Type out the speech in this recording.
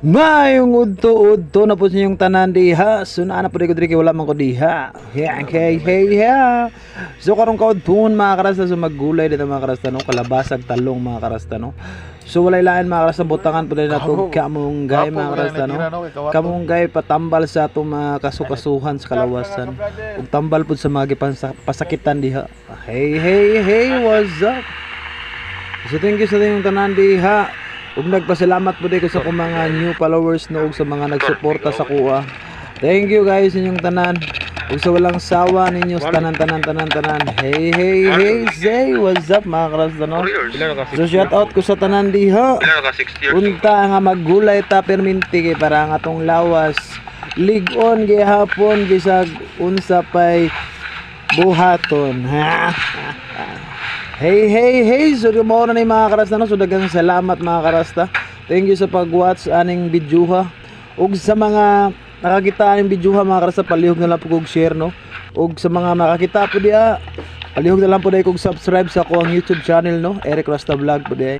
Mayong udto-udto na po sa inyong tanan diha. So na po diri ko wala man ko diha. Hey. So karon kaudton mga karasta so maggulay dito mga karasta no, kalabasag talong mga karasta no. So walay lain mga karasta butangan po na to kamunggay mga karasta no. Kamunggay patambal sa atong mga kasukasuhan sa kalawasan. Ug tambal pud sa mga pasakitan diha. Hey, what's up? So thank you sa inyong tanan diha. Ug nagpasalamat po ko sa akong mga new followers no ug sa mga nagsuporta sa kuha. Thank you guys inyong tanan. Ug sa walang sawa ninyo sa tanan. Hey, say what's up mga karasta no. So shout out ko sa tanan diha. Unta nga maggulay ta perminti kay para nga atong lawas ligon gihapon gisag unsa pay buhaton. Hey, so mo na ni mga karasta no, so daghang salamat mga karasta. Thank you sa pag-watch aning video ha. Ug sa mga nakakita aning video ha mga karasta, palihog na lang po kog share no. Ug sa mga makakita po diha, palihog na lang po dai kog subscribe sa ako ang YouTube channel no, Eric Rasta Vlog po diha.